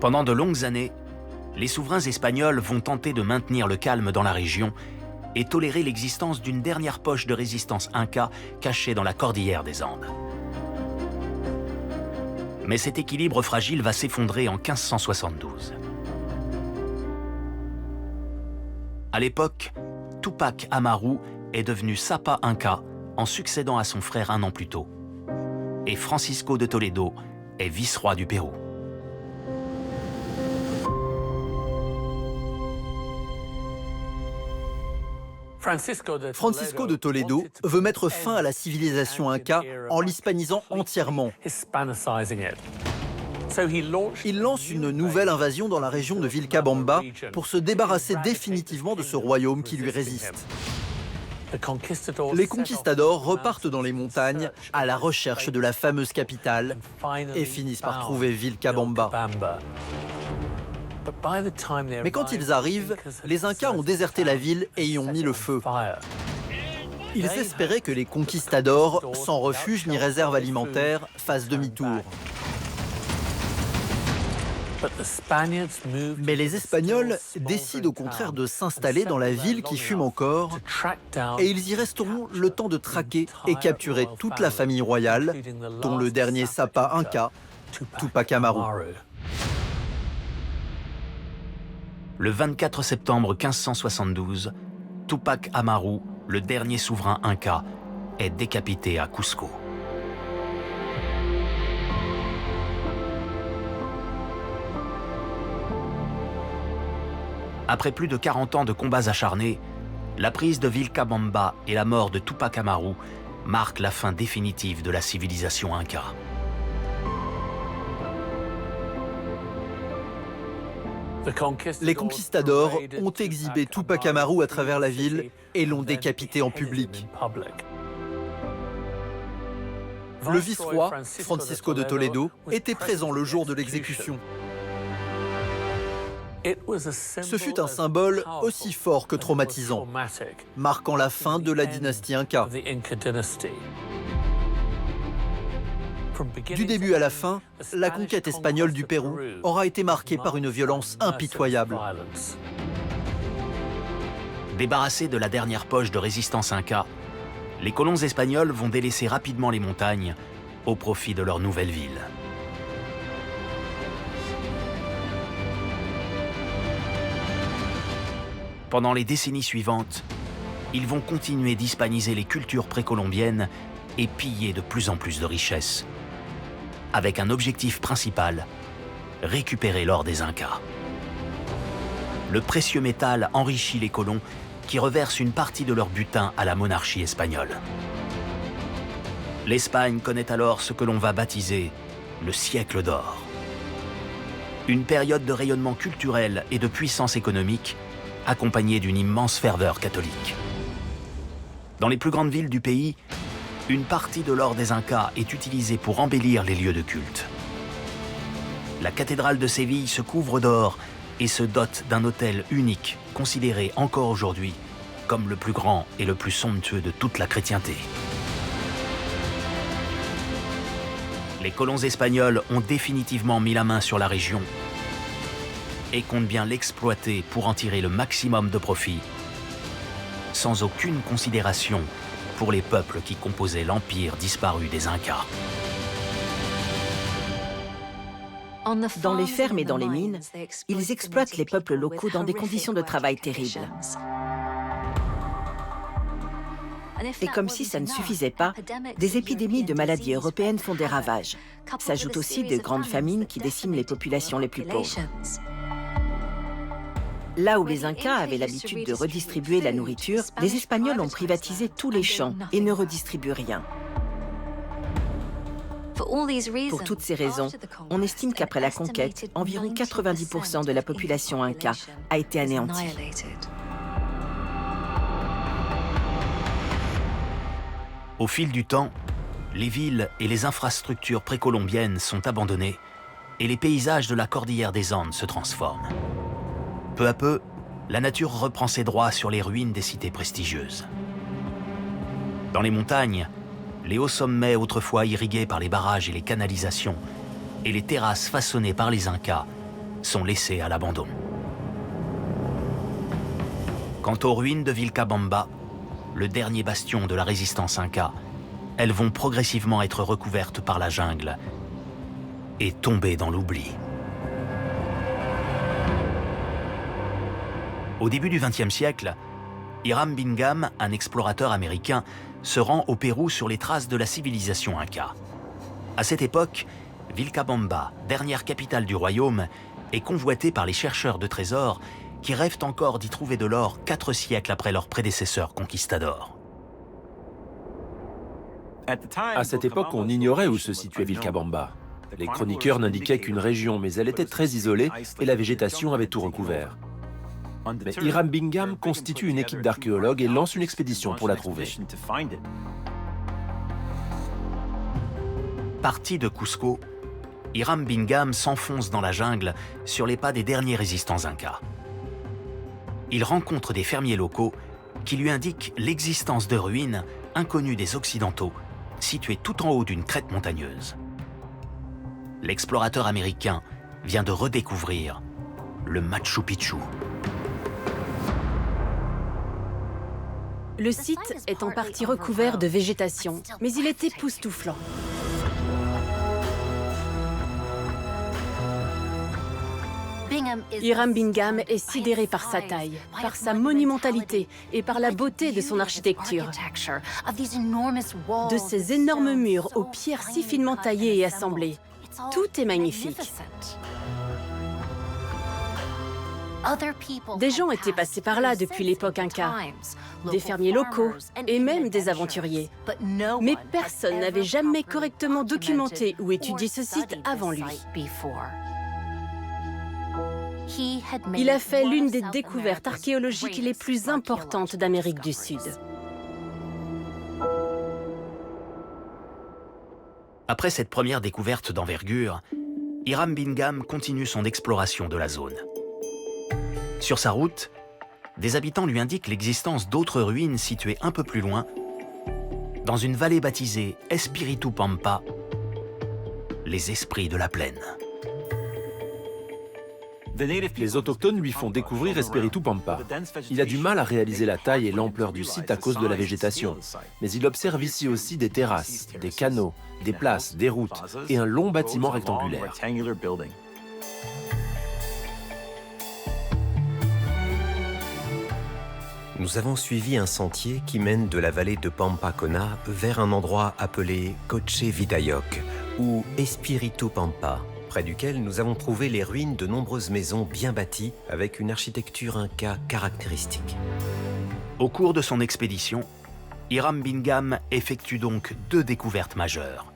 Pendant de longues années, les souverains espagnols vont tenter de maintenir le calme dans la région et tolérer l'existence d'une dernière poche de résistance inca cachée dans la cordillère des Andes. Mais cet équilibre fragile va s'effondrer en 1572. À l'époque, Tupac Amaru est devenu Sapa Inca en succédant à son frère un an plus tôt. Et Francisco de Toledo est vice-roi du Pérou. Francisco de Toledo veut mettre fin à la civilisation inca en l'hispanisant entièrement. Il lance une nouvelle invasion dans la région de Vilcabamba pour se débarrasser définitivement de ce royaume qui lui résiste. Les conquistadors repartent dans les montagnes à la recherche de la fameuse capitale et finissent par trouver Vilcabamba. Mais quand ils arrivent, les Incas ont déserté la ville et y ont mis le feu. Ils espéraient que les conquistadors, sans refuge ni réserve alimentaire, fassent demi-tour. Mais les Espagnols décident au contraire de s'installer dans la ville qui fume encore et ils y resteront le temps de traquer et capturer toute la famille royale, dont le dernier Sapa Inca, Tupac Amaru. Le 24 septembre 1572, Tupac Amaru, le dernier souverain inca, est décapité à Cusco. Après plus de 40 ans de combats acharnés, la prise de Vilcabamba et la mort de Tupac Amaru marquent la fin définitive de la civilisation inca. Les conquistadors ont exhibé Tupac Amaru à travers la ville et l'ont décapité en public. Le vice-roi, Francisco de Toledo, était présent le jour de l'exécution. Ce fut un symbole aussi fort que traumatisant, marquant la fin de la dynastie Inca. Du début à la fin, la conquête espagnole du Pérou aura été marquée par une violence impitoyable. Débarrassés de la dernière poche de résistance inca, les colons espagnols vont délaisser rapidement les montagnes au profit de leur nouvelle ville. Pendant les décennies suivantes, ils vont continuer d'hispaniser les cultures précolombiennes et piller de plus en plus de richesses, avec un objectif principal, récupérer l'or des Incas. Le précieux métal enrichit les colons qui reversent une partie de leur butin à la monarchie espagnole. L'Espagne connaît alors ce que l'on va baptiser le siècle d'or. Une période de rayonnement culturel et de puissance économique accompagnée d'une immense ferveur catholique. Dans les plus grandes villes du pays, une partie de l'or des Incas est utilisée pour embellir les lieux de culte. La cathédrale de Séville se couvre d'or et se dote d'un autel unique, considéré encore aujourd'hui comme le plus grand et le plus somptueux de toute la chrétienté. Les colons espagnols ont définitivement mis la main sur la région et comptent bien l'exploiter pour en tirer le maximum de profit, sans aucune considération pour les peuples qui composaient l'empire disparu des Incas. Dans les fermes et dans les mines, ils exploitent les peuples locaux dans des conditions de travail terribles. Et comme si ça ne suffisait pas, des épidémies de maladies européennes font des ravages. S'ajoutent aussi de grandes famines qui déciment les populations les plus pauvres. Là où les Incas avaient l'habitude de redistribuer la nourriture, les Espagnols ont privatisé tous les champs et ne redistribuent rien. Pour toutes ces raisons, on estime qu'après la conquête, environ 90% de la population Inca a été anéantie. Au fil du temps, les villes et les infrastructures précolombiennes sont abandonnées et les paysages de la cordillère des Andes se transforment. Peu à peu, la nature reprend ses droits sur les ruines des cités prestigieuses. Dans les montagnes, les hauts sommets autrefois irrigués par les barrages et les canalisations, et les terrasses façonnées par les Incas, sont laissées à l'abandon. Quant aux ruines de Vilcabamba, le dernier bastion de la résistance inca, elles vont progressivement être recouvertes par la jungle et tomber dans l'oubli. Au début du XXe siècle, Hiram Bingham, un explorateur américain, se rend au Pérou sur les traces de la civilisation inca. À cette époque, Vilcabamba, dernière capitale du royaume, est convoitée par les chercheurs de trésors qui rêvent encore d'y trouver de l'or 4 siècles après leurs prédécesseurs conquistadors. À cette époque, on ignorait où se situait Vilcabamba. Les chroniqueurs n'indiquaient qu'une région, mais elle était très isolée et la végétation avait tout recouvert. Mais Hiram Bingham constitue une équipe d'archéologues et lance une expédition pour la trouver. Parti de Cusco, Hiram Bingham s'enfonce dans la jungle sur les pas des derniers résistants incas. Il rencontre des fermiers locaux qui lui indiquent l'existence de ruines inconnues des Occidentaux, situées tout en haut d'une crête montagneuse. L'explorateur américain vient de redécouvrir le Machu Picchu. Le site est en partie recouvert de végétation, mais il est époustouflant. Hiram Bingham est sidéré par sa taille, par sa monumentalité et par la beauté de son architecture. De ces énormes murs aux pierres si finement taillées et assemblées, tout est magnifique. Des gens étaient passés par là depuis l'époque inca, des fermiers locaux et même des aventuriers. Mais personne n'avait jamais correctement documenté ou étudié ce site avant lui. Il a fait l'une des découvertes archéologiques les plus importantes d'Amérique du Sud. Après cette première découverte d'envergure, Hiram Bingham continue son exploration de la zone. Sur sa route, des habitants lui indiquent l'existence d'autres ruines situées un peu plus loin, dans une vallée baptisée Espiritu Pampa, les esprits de la plaine. Les autochtones lui font découvrir Espiritu Pampa. Il a du mal à réaliser la taille et l'ampleur du site à cause de la végétation. Mais il observe ici aussi des terrasses, des canaux, des places, des routes et un long bâtiment rectangulaire. Nous avons suivi un sentier qui mène de la vallée de Pampacona vers un endroit appelé Coche Vidayoc, ou Espiritu Pampa, près duquel nous avons trouvé les ruines de nombreuses maisons bien bâties avec une architecture inca caractéristique. Au cours de son expédition, Hiram Bingham effectue donc 2 découvertes majeures.